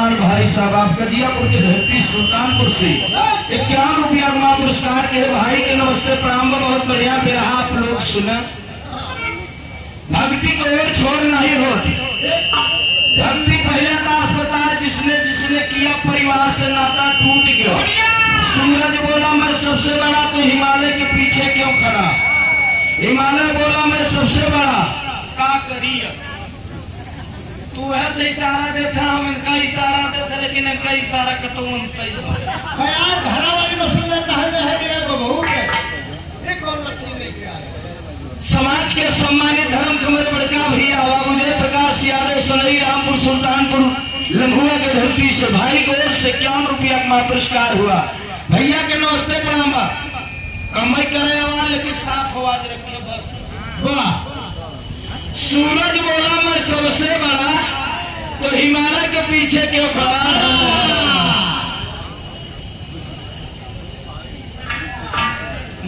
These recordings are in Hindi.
लाल भाई साहब आप कजियापुर के धरती सुल्तानपुर से 51 रुपया पुरस्कार के भाई के नमस्ते प्रणाम। बहुत बढ़िया फिर आप लोग सुना भक्ति को एक छोड़ नहीं होती। भक्ति पहले दास बताया जिसने जिसने किया परिवार से नाता टूट गया। सूरज बोला मैं सबसे बड़ा तो हिमालय के पीछे क्यों खड़ा। हिमालय बोला मैं सबसे बड़ा का करिए। तू ऐसे इशारा देता हम इनका इशारा देते लेकिन इनका इशारा कतो घरा वाली मसूल समाज के सम्मानित धर्म कमल बड़का भैया बाबूजय प्रकाश यादव सनई रामपुर सुल्तानपुर लंघुआ के धरती से भाई को 51 रुपया का पुरस्कार हुआ। भैया के नमस्ते प्रणाम। कमाई करे आवाज लेकिन साफ आवाज रखिए बस। वाह सूरज बोला मैं सबसे बड़ा तो हिमालय के पीछे क्यों खड़ा।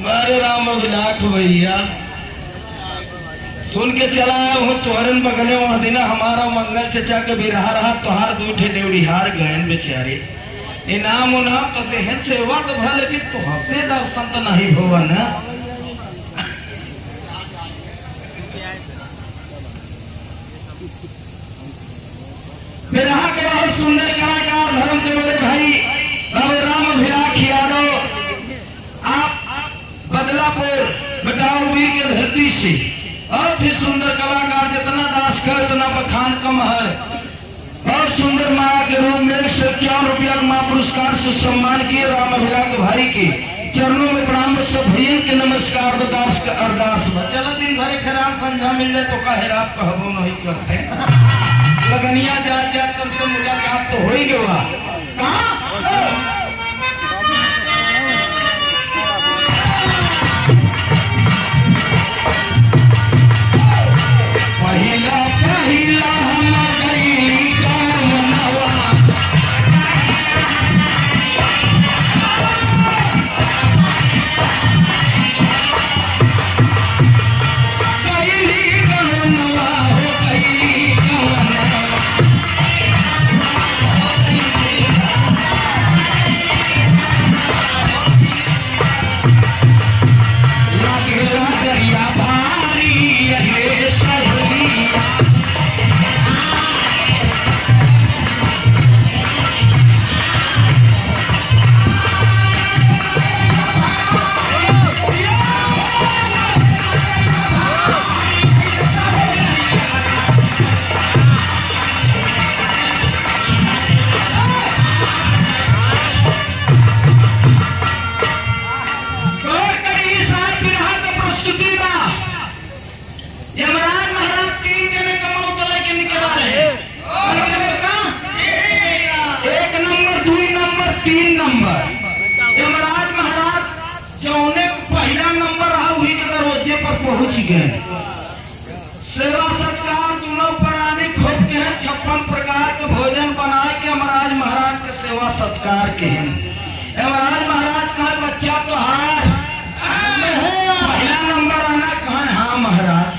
मारे राम विलास भैया सुन के चला हूँ तोहरन बगले वहां दिन हमारा मंगल चचा के भी रहा तोहार दूठे देवड़िहार गए बेचारे इनाम उनाम तो देहन सेवा तो भले कि तो हफ्ते दर्शन तो नहीं हुआ ना। बिरहा के बहुत सुंदर कलाकार धर्म के बड़े भाई बाबू राम अभिलाष यादव आप बदलापुर बटाऊवीर के धरती से बहुत ही सुंदर कलाकार जितना दास कर उतना बखान कम है। बहुत सुंदर माया के रूप में 51 रुपया माँ पुरस्कार से सम्मान किए। राम अभिलाष भाई के चरणों में प्रणाम सब भैया के नमस्कार दास का अरदास। चलो दिन भरे खराब पंजा मिल जाए तो कहे रात कहबो नहीं करते लगनिया जा कर से मुलाकात तो हो ही गया। पहिला पहिला हम गईली कामनवा गईली कामनवा हो गईली कामनवा लागेला दरिया भारी अरे सहेलिया यमराज महाराज 3 जने कमाऊ तो लेके निकला रहे। एक नंबर 2 नंबर 3 नंबर यमराज महाराज जौने पहला नंबर रहा वही के दरवाजे पर पहुंच गए। सेवा सत्कार दोनों प्राणी खोप के हैं 56 प्रकार के भोजन बनाए के यमराज महाराज के सेवा सत्कार के हैं। यमराज महाराज का बच्चा तो हार पहला नंबर आना कहा हाँ महाराज।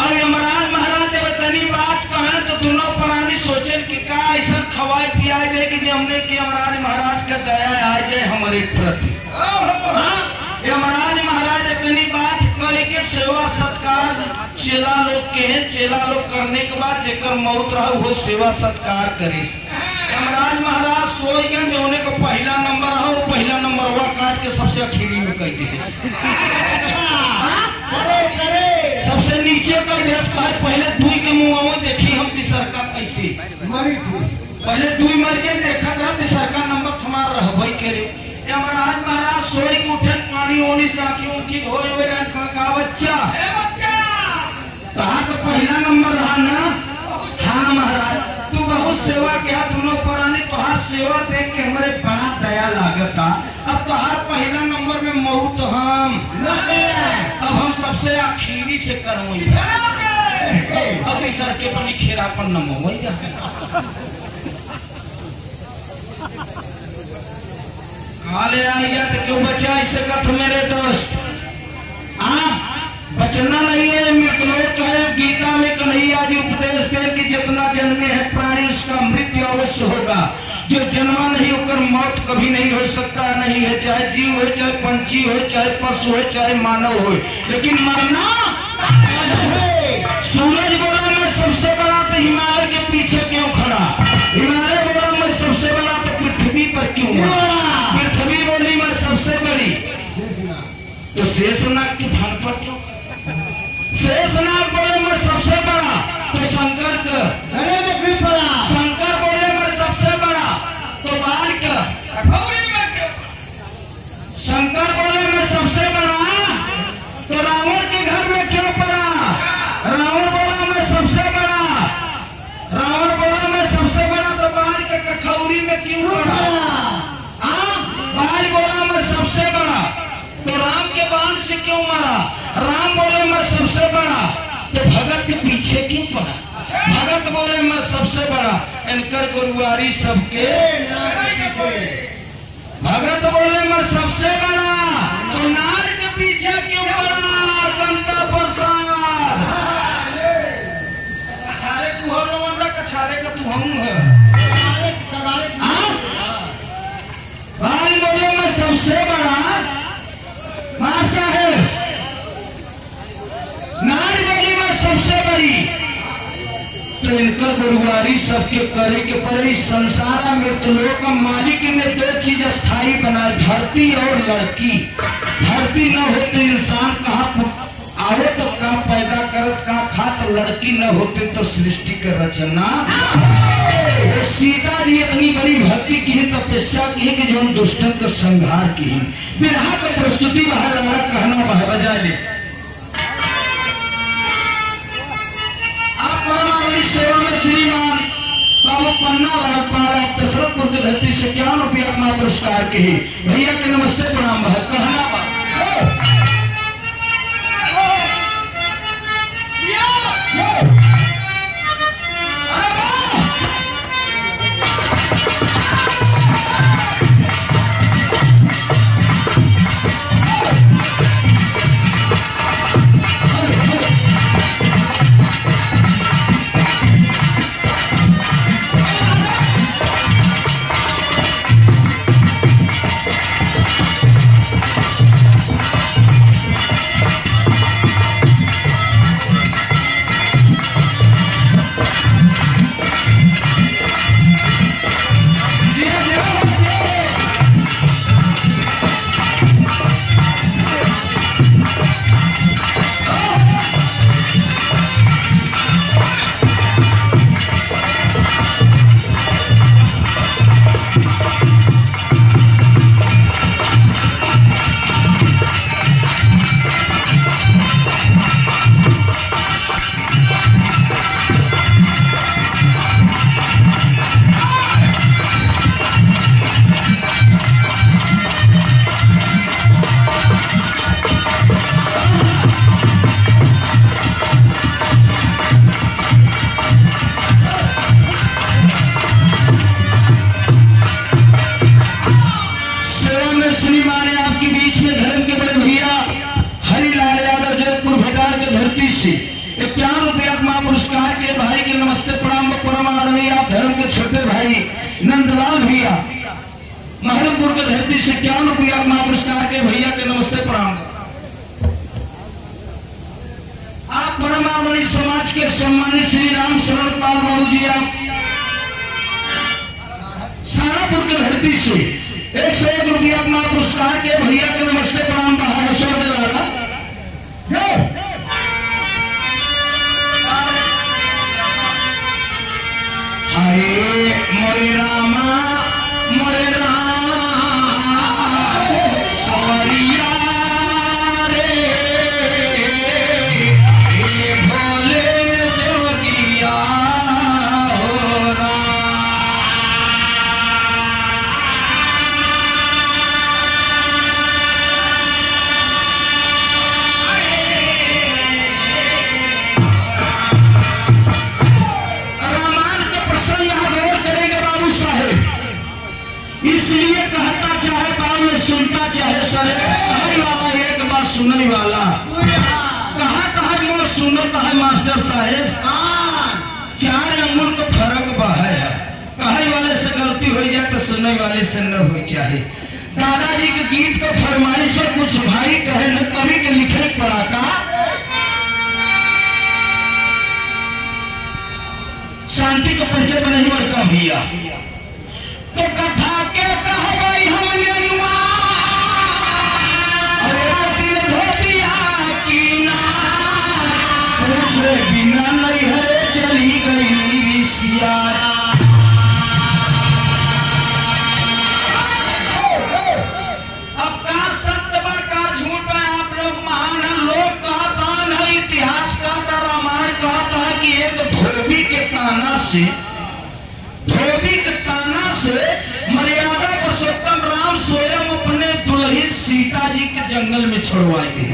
और यमराज महाराज जब इतनी बात कहे तो दोनों प्राणी सोचे कि का ऐसा खवाए पियाए दे कि हमने कि यमराज महाराज का दया आ जाए हमारे प्रति। यमराज महाराज इतनी बात करे के सेवा सत्कार चेला लोग के हैं। चेला लोग करने के बाद जेकर मौत रहा वो सेवा सत्कार करे। यमराज महाराज सोच गए जो उन्हें को पहला नंबर रहा वो पहला नंबर हुआ काट के सबसे अखीरी में कह दिए। सबसे नीचे का देश का पहले दुई के मुंह देखी हम तीसर का कैसे मरी पहले दुई मर के देखा था तीसर का नंबर थमार रह के रे। यमराज महाराज सोई के उठे पानी ओनी से आंखी उनकी धोए हुए का बच्चा कहा तो पहला नंबर रहा ना। हाँ महाराज तू बहुत सेवा किया दोनों पुरानी तुहार सेवा देख के हमारे बड़ा दया लागता। अब तुहार पहला नंबर में मौत हम अब हम सबसे आखिरी से करूँ अब सर के बनी खेरापन न हो काले आ गया तो क्यों बचा इससे कथ मेरे दोस्त। बचना नहीं है मृतलोक है। गीता में कन्हैया जी उपदेश दें कि जितना जन्मे है प्राणी उसका मृत्यु चाहे जीव हो, चाहे पंछी हो, चाहे पशु हो, चाहे मानव हो, लेकिन मरना सूरज बोला मैं सबसे बड़ा, तो हिमालय के पीछे क्यों खड़ा? हिमालय बोला मैं सबसे बड़ा, तो पृथ्वी पर क्यों मरा? पृथ्वी बोली मैं सबसे बड़ी, तो शेषनाग की धान पर क्यों? शेषनाग बोले मैं सबसे बड़ा, तो शंकर का शंकर बोले मैं सबसे बड़ा, तो बाल का शंकर बोले मैं सबसे बड़ा, तो रावण के घर में क्यों पड़ा? रावण बोला मैं सबसे बड़ा, रावण बोला मैं सबसे बड़ा, तो बाल के कठौरी में क्यों पड़ा? बाल बोला मैं सबसे बड़ा, तो राम के बाण से क्यों मारा? राम बोले मैं सबसे बड़ा, तो भगत के पीछे क्यों पड़ा? भगत बोले मैं सबसे बड़ा, इनकर गुरुवारी सबके भगत बोले मैं सबसे बड़ा, तो नार के पीछे क्यों पड़ा? जनता प्रसाद कछारे तू हो, रोमन कछारे का तू हम है। भाई बोले मैं सबसे बड़ा, भाषा है नार बोली मैं सबसे बड़ी, तो इनकर गुरुवारी सबके करे के परे। संसार में तो लोगों का मालिक ने दो चीज स्थायी बनाई, धरती और लड़की। धरती न होते इंसान कहाँ आवे तो का पैदा करत का खात, लड़की न होते तो सृष्टि का रचना। सीता जी इतनी बड़ी भक्ति की है, तपस्या की है कि जो हम दुष्टों का संहार की है। विरहा का प्रस्तुति बाहर कहना बजा ले। सेवा में श्रीमान बाबू पन्ना वाला दशरथपुर की धरती से 51 रुपया पुरस्कार के ही भैया के नमस्ते प्रणाम है कहना बात। नंदलाल भैया महरमपुर के धरती से 51 रुपया पुरस्कार के भैया के नमस्ते प्रणाम। आप परमावली समाज के सम्मानित श्री राम शरण पाल बाबू जी, आप सारापुर के धरती से 101 रुपया पुरस्कार के भैया के नमस्ते प्रणाम। बाहर वाला मोरे रामा मोरे सवरिया रे भोले जोगिया हो इसलिए कहता चाहे बाबू सुनता चाहे सर, कहने वाला एक बात सुनने वाला कहा कहा मोर सुनता है मास्टर साहेब। 4 अंगुल का फर्क बा है, कहे वाले से गलती हो जाए तो सुनने वाले से न हो चाहे। दादाजी के गीत को फरमाइश में कुछ भाई कहे न कवि के लिखे पड़ा था। शांति का परिचय में नहीं बढ़ता भैया तो कथा के कह गई हमने पूछे बिना नहीं है चली गई सिया। अब का सत्य बा का झूठ बा आप लोग महान है, लोग कहता है, इतिहास कहता, रामायण कहता है कि एक धोबी के ताना से मर्यादा पुरुषोत्तम राम स्वयं अपने दुल्हन सीता जी के जंगल में छोड़वाए थे।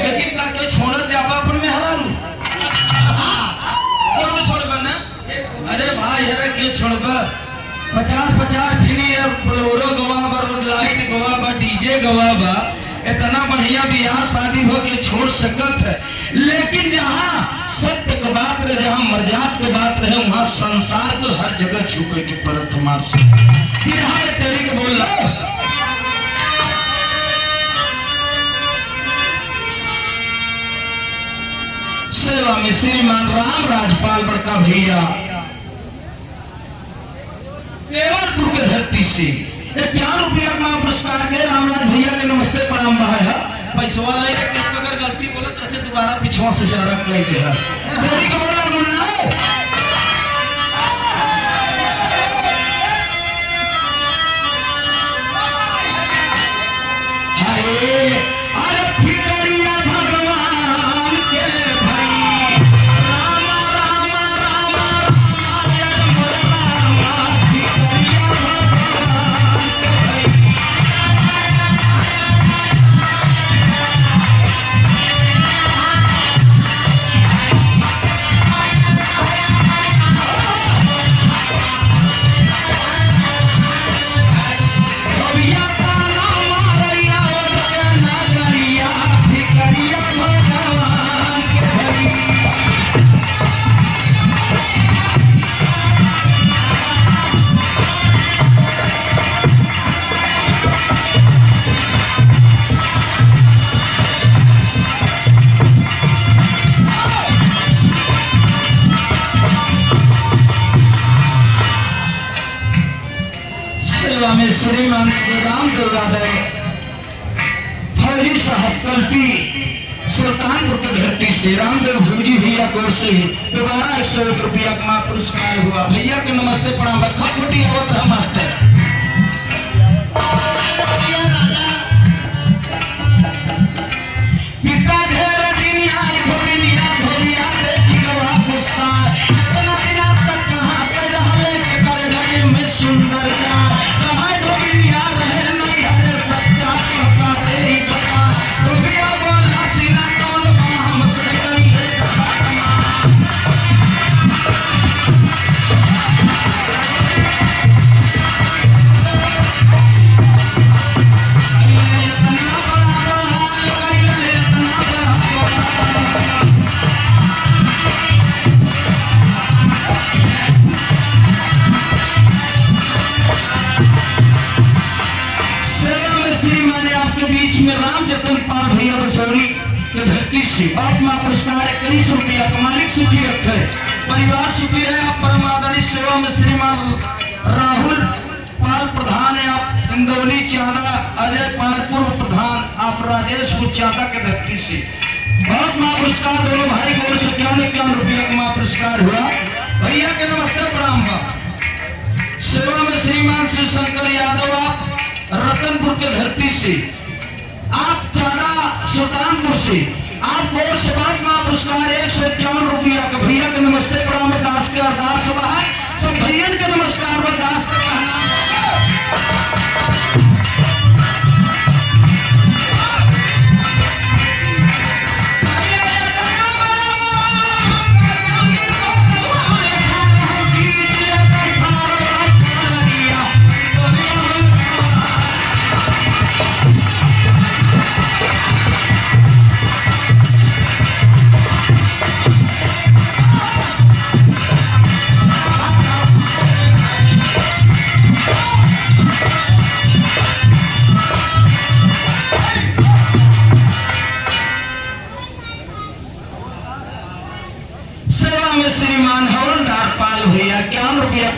लेकिन का कोई छोड़ जाबा अपन में हरालू छोड़बा ना। अरे भाई अरे क्यों छोड़बा 50-50 ठिनी बोलोरो गवा लाइट गवा बा डीजे गवा बा इतना बढ़िया बियाह शादी हो के छोड़ सकत है। लेकिन जहाँ सत्य की बात रहे, जहाँ मर्यादा की बात रहे, वहाँ संसार को हर जगह छुपे की परत मार से तेरी के बोल रहा सेवा में श्रीमान राम राजपाल बड़का भैया देवरपुर के धरती से 51 रुपया का पुरस्कार के रामराज भैया के नमस्ते प्रणाम है। पैसा अगर गलती बोले तो दोबारा पिछवा से इशारा करके में श्रीमान राम दुर्गादय फौजी साहब कल्पी सुल्तानपुर की धरती से रामदेव भूजी भैया को से दोबारा 101 रुपया का पुरस्कार हुआ। भैया के नमस्ते प्रणाम। छोटी होत है मास्टर आत्मा पुरस्कार 21 रुपया मालिक सुखी रखे परिवार सुखी है। आप परम आदरणीय सेवा में श्रीमान राहुल पाल प्रधान है, आप इंदौली चांदा अजय पाल पूर्व प्रधान, आप राजेशपुर चांदा के धरती से बहुत माँ पुरस्कार दोनों भाई को 51 रुपया का माँ पुरस्कार हुआ। भैया के नमस्ते प्रणाम। सेवा में श्रीमान शिव शंकर यादव आप रतनपुर के धरती से, आप चांदा सुल्तानपुर से, आपको समाज माँ पुरस्कार 151 रुपया का। भैया के नमस्ते प्रणाम दास के अरदास हुआ है। सब भैया के नमस्कार व दास का कहना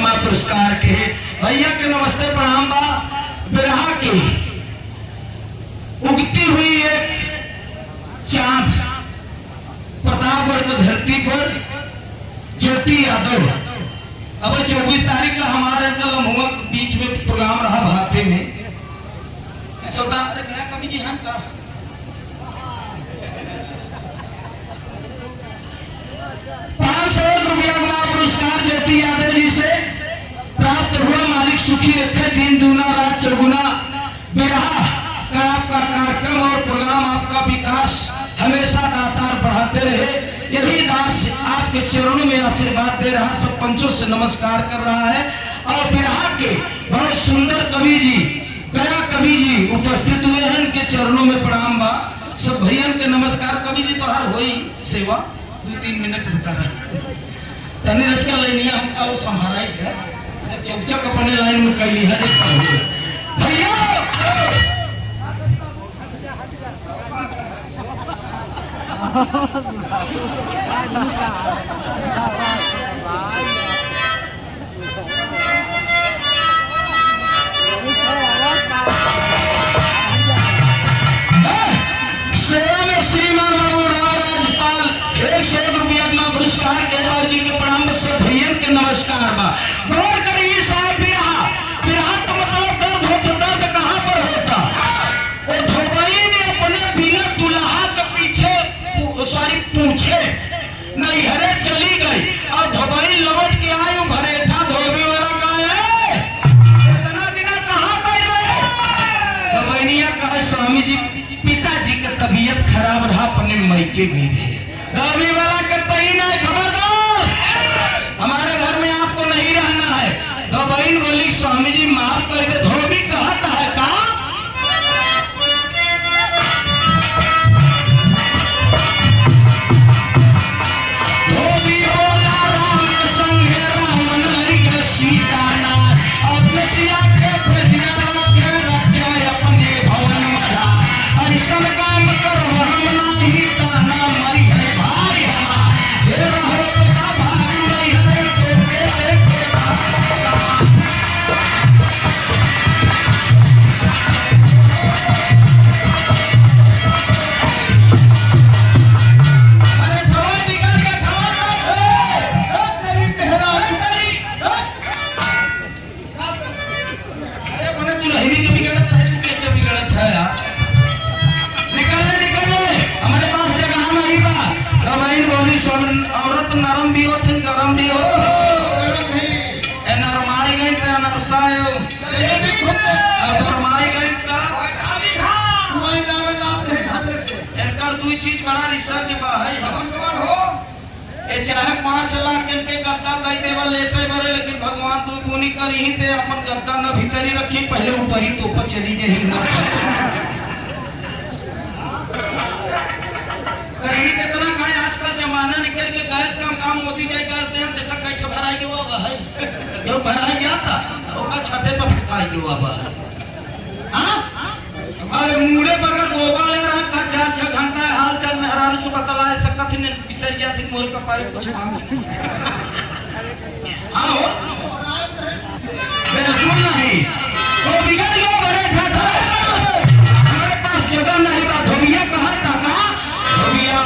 आत्मा पुरस्कार के भैया के नमस्ते प्रणाम बा। बिरहा की उगती हुई एक चांद प्रतापगढ़ की धरती पर ज्योति यादव। अब 24 तारीख का हमारे लम्हुआ बीच में प्रोग्राम रहा भाते में। कवि जी हम का 500 रुपया का पुरस्कार ज्योति यादव जी से प्राप्त हुआ। मालिक सुखी रखे, दिन दूना रात चौगुना। बिरहा का आपका कार्यक्रम और प्रोग्राम, आपका विकास हमेशा लगातार बढ़ाते रहे। यही दास आपके चरणों में आशीर्वाद दे रहा, सब पंचों से नमस्कार कर रहा है। और बिरहा के बहुत सुंदर कवि जी, गया कवि जी उपस्थित हुए हैं, इनके चरणों में प्रणाम बा। सब भैया के नमस्कार। कवि जी तो हर हो सेवा 2-3 मिनट रुका है तनी रच का लाइनिया हमका वो संभाला ही है, चौचक अपने लाइन में कैली है भैया। सेवा में श्रीमान बाबू राज्यपाल 101 रुपया का पुरस्कार केजरीवाल जी के प्रणाम से भैया के नमस्कार बा। गौर करिए साहब, बिरहा का मतलब दर्द होता, दर्द कहाँ पर होता। और धोबई ने अपने बिना दुल्हा के पीछे सॉरी पूछे नैहरे चली गई और धोबई लौट के आई। भरे था धोबी वाला का इतना दिना कहाँ गए। धोबैनिया कहा स्वामी जी पिताजी का तबीयत खराब रहा, अपने मैके गई है। धोबी वाला कहता ही नहीं, खबरदार हमारे घर में आपको नहीं रहना है। धोबई बोली स्वामी जी माफ कर दे। धोबी कहता है का औरत नरम भी हो तुम गरम भी हो। नरमाई गई तो नरसायो नरमाई गई तो दू चीज बड़ा रिसर्च बा है। चाहे 5 लाख के गद्दा दे देवा लेते बड़े, लेकिन भगवान तू पुनी करी ही थे अपन गद्दा न भीतरी रखी, पहले ऊपर ही तो ऊपर चली जाए कितना खाए। आजकल जमाना निकल के गैस का काम मोदी जी करते हैं, देखा कैसे भराई के वो है जो भराई गया था उसका छठे पर फेंकाई के वो है। अरे मुड़े बगल गोबा ले रहा था 4-6 घंटा हाल चाल में हराम से बतलाए सकता थी पिसर गया थी मोर का पाई कुछ हाँ बिल्कुल नहीं तो बिगड़ गया। बड़े हमारे पास जगह नहीं था। धोबिया कहा था का धोबिया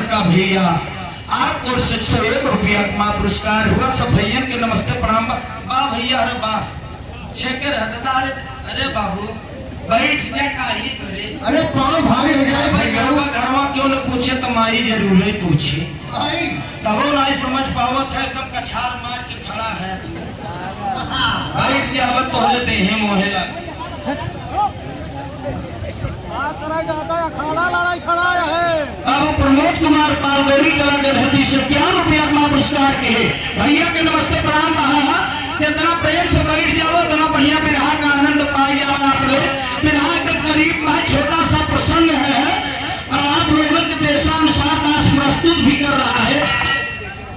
का भैया आपको 101 रुपया का पुरस्कार हुआ। सब भैया के नमस्ते प्रणाम बा भैया। अरे बा छेके रहता अरे बाबू बैठ जा काहे करे। अरे पाँव भारी हो जाए भैया। घरवा क्यों न पूछे तो माई जरूर पूछे। तबो नहीं समझ पावत है, कब कछार मार के खड़ा है बैठ के अब तोहरे देहे मोहे लगे। अब प्रमोद कुमार पाल गौरी कला के धरती से क्या रुपया पुरस्कार के भैया के नमस्ते प्रणाम कहा। जितना प्रेम से बैठ जाओ उतना बढ़िया विराह का आनंद पाई जाओ। आप लोग विराह के करीब में छोटा सा प्रसंग है और आप लोगों के देशानुसार दास प्रस्तुत भी कर रहा है।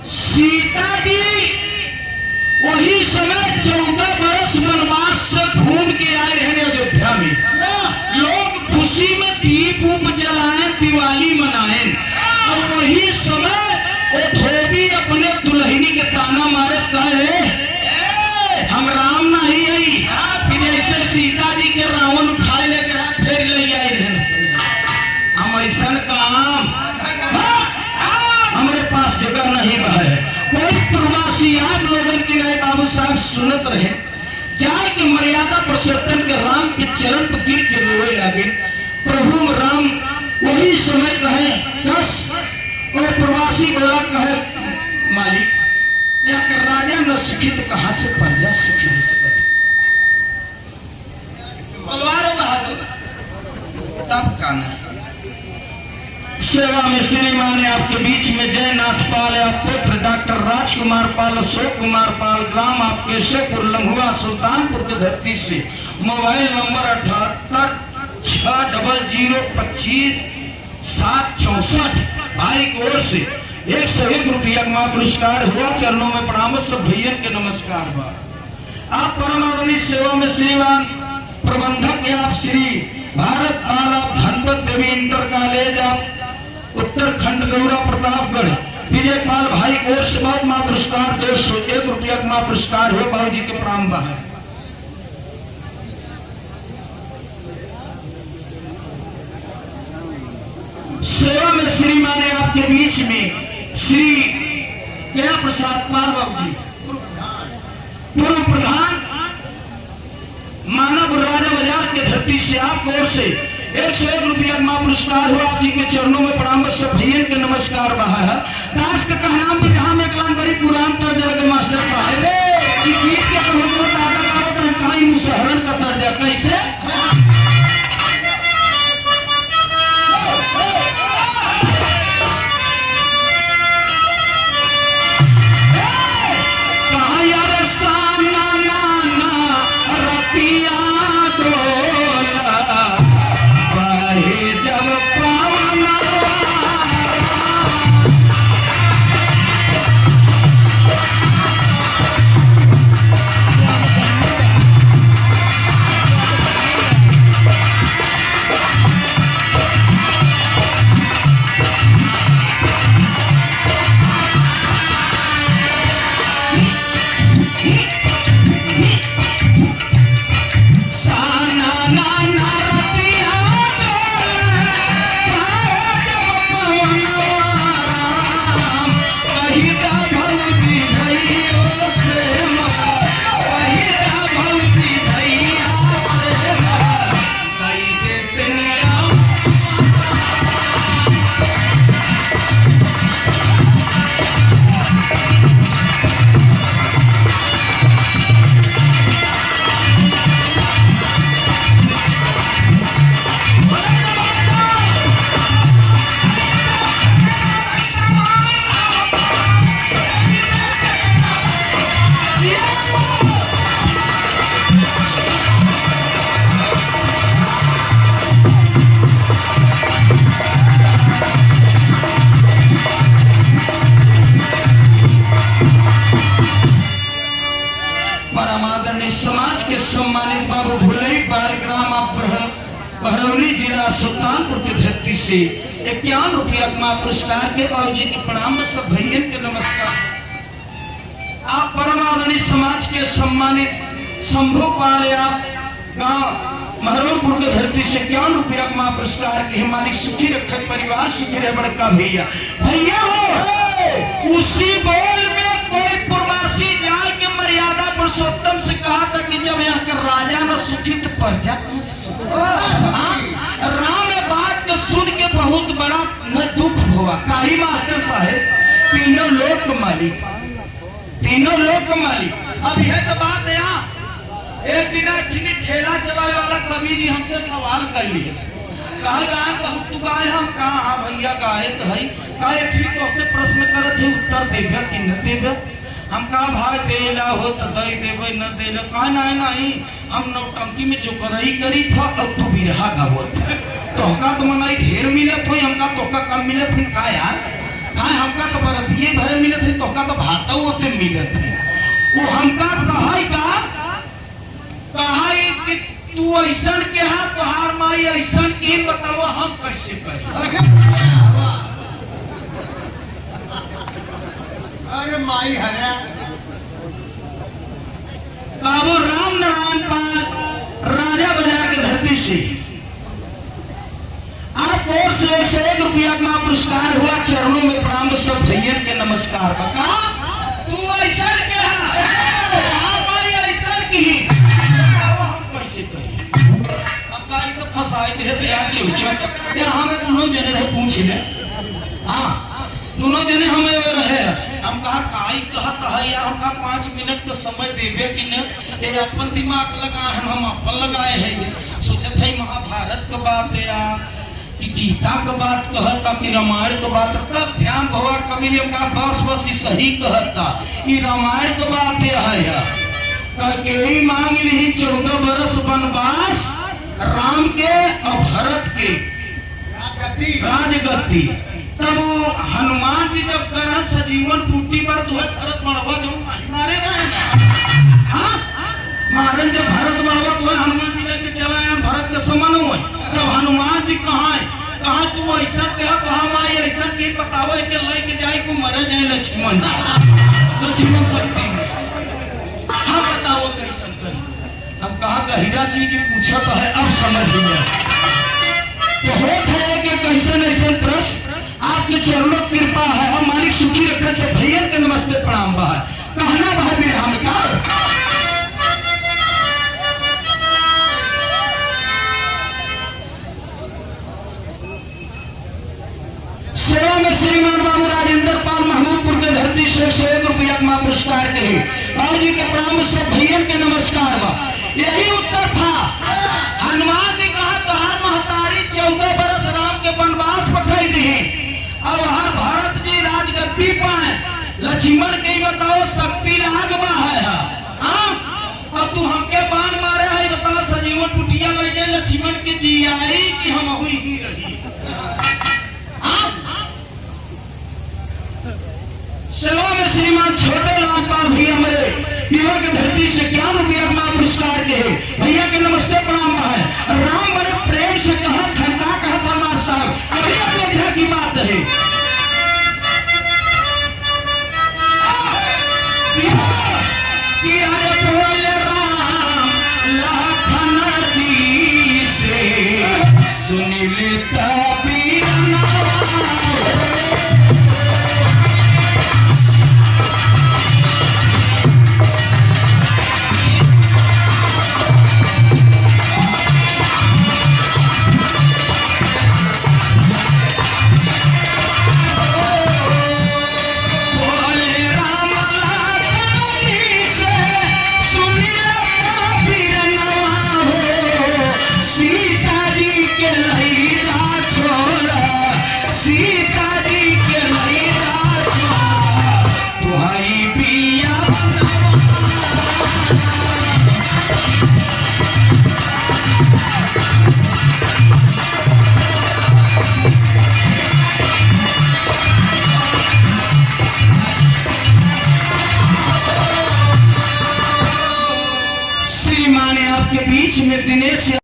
सीता जी वही समय 14 वर्ष वनवास से घूम के आए हैं अयोध्या में। लोग खुशी में दीप उप जलाए, दिवाली मनाए और वही समय वो धोबी अपने दुल्हनी के ताना मारे कहे हम राम नहीं आई, फिर ऐसे सीता जी के रावण उठाए लेके फिर ले आए हम ऐसा काम हमारे पास जगह नहीं है। कोई प्रवासी आप लोगों की राय बाबू साहब सुनत रहे जाए कि मर्यादा पुरुषोत्तम के राम के चरण पर गिर के रोए लगे। प्रभु राम वही समय कहे दस और प्रवासी बोला कहे मालिक या राजा न सुखी तो कहां से प्रजा सुखी हो सके। बलवार बहादुर तब कहना सेवा में श्रीमान ने आपके बीच में जयनाथ पाल आप पुत्र डॉक्टर राजकुमार पाल, अशोक कुमार पाल, ग्राम आपके शेखपुर लंघुआ सुल्तानपुर की धरती से मोबाइल नंबर 7860255764 भाई की ओर से 101 रुपया का पुरस्कार हुआ। चरणों में प्रणाम सब भैया के नमस्कार बा। आप परम आदरणीय सेवा में श्रीमान प्रबंधक आप श्री भारत आला धनपत देवी इंटर कॉलेज आप उत्तराखंड गौरा प्रतापगढ़ विजयपाल भाई और से बहुत मां पुरस्कार 201 रुपया का मां पुरस्कार हो। बाबू जी के प्रणाम बा। सेवा में श्रीमान ने आपके बीच में श्री गया प्रसाद पाल बाबू जी पूर्व प्रधान मानव राजा बाजार के धरती से आपको ओर से 101 रुपया मां पुरस्कार हुआ। आप जी के चरणों में प्रणाम सब भैया के नमस्कार बहा है। दास का कहना पर जहां में कलाम बड़ी पुरान कर जगह मास्टर साहब गीत के हमको दादा का कहानी मुसहरन का दर्जा कैसे सुल्तानपुर की धरती से 51 रुपया मां पुरस्कार के बाबू जी के प्रणाम सब भैया के नमस्कार। आप परम आदरणीय समाज के सम्मानित शंभू पाल आप गांव महरोपुर की धरती से 51 रुपया मां पुरस्कार के मालिक सुखी रखत परिवार सुखी रहे बड़का भैया भैया हो। उसी बोल में कोई प्रवासी जाल के मर्यादा पुरुषोत्तम से कहा था कि जब यहाँ का राजा न सुखी तो प्रजा राम बात को सुन के बहुत बड़ा दुख हुआ। काही मास्टर साहेब तीनों लोक के मालिक, तीनों लोक के मालिक। अब यह तो बात है यहाँ, एक दिन किसी ठेला चलाने वाला कवि जी हमसे सवाल कर लिए, कहा गाय बहुत तू गाय हम कहा हाँ भैया गाय तो है का एक तो से प्रश्न करत है उत्तर देवे कि न देवे। हम कहा भाई देला हो तो दे देवे न देला कहा नहीं नहीं हम नौटंकी में जो करई करी था अब तू बिरहा गावत तो हमका तो मनाई ढेर मिलत हो, हमका तो का कम मिलत है का यार का हमका तो बरतिये भर मिलत है तो का तो भाता होते मिलत है। वो हमका कहा कि तू ऐसा के हा तोहार माई ऐसा के बताओ हम कैसे करें। अरे माई हरा काबू राम नारायण पाल राजा बाजार की धरती से आपको 101 रुपया का पुरस्कार हुआ। चरणों में प्रणाम सब भैया के नमस्कार। बता तू ऐसा क्या हमारी ऐसा की हम कैसे करें। अब गाड़ी तो फंसाए थे यार चौचक यार हमें दोनों जने रहे पूछ ले। हाँ दोनों जने हमें रहे हम कहा यार हमका 5 मिनट का समय देवे कि न ये अपन दिमाग लगाए हम अपन लगाए हैं। सोचते थे महाभारत का बात है यार कि गीता का बात कहता कि रामायण का बात तब ध्यान भवा कवि का बस ये सही कहता कि रामायण का बात है यार के मांग ली 14 बरस वनवास राम के और भरत के राजगद्दी। तब हनुमान जी जब करा सजीवन टूटी पर तो भरत मरवा जो मारे रहे ना। हाँ मारन जब भरत मरवा तो हनुमान जी लेके चला भरत के समान हुए। तब हनुमान जी कहाँ कहा तू ऐसा कहा कहा माई ऐसा के बताओ के लेके जाए को मरे जाए लक्ष्मण लक्ष्मण शक्ति हाँ बताओ कैसा करी। हम कहा गहिरा जी की पूछा तो है अब समझ लिया तो होता है कि कैसे ऐसे प्रश्न आपके चरणों की कृपा है हम मालिक सुखी रखे से भैया के नमस्ते प्रणाम बा कहना भाभी हम का सेवा में श्रीमान बाबू राजेंद्र पाल महमूदपुर के धरती से 101 रुपया का पुरस्कार के बाबू जी के प्रणाम से भैया के नमस्कार बा। यही उत्तर था। हनुमान जी कहा तोहार महतारी 14 बरस राम के वनवास पठाई दी अब हर भारत जी राजगद्दी पाए लक्ष्मण के बताओ शक्ति राग है। अब तू हमके बाण मारे है बताओ सजीवन टुटिया ले जाए लक्ष्मण की जी आई कि हम हुई ही रही। सेवा में श्रीमान छोटे लाल पाल भैया मेरे युवा की धरती से 51 रुपया अपना पुरस्कार के भैया के नमस्ते प्रणाम है। राम बड़े प्रेम से कहा ठंडा कहा था मार साहब कभी अयोध्या की बात है कि अरे बोले राम लखन जी से सुन लेता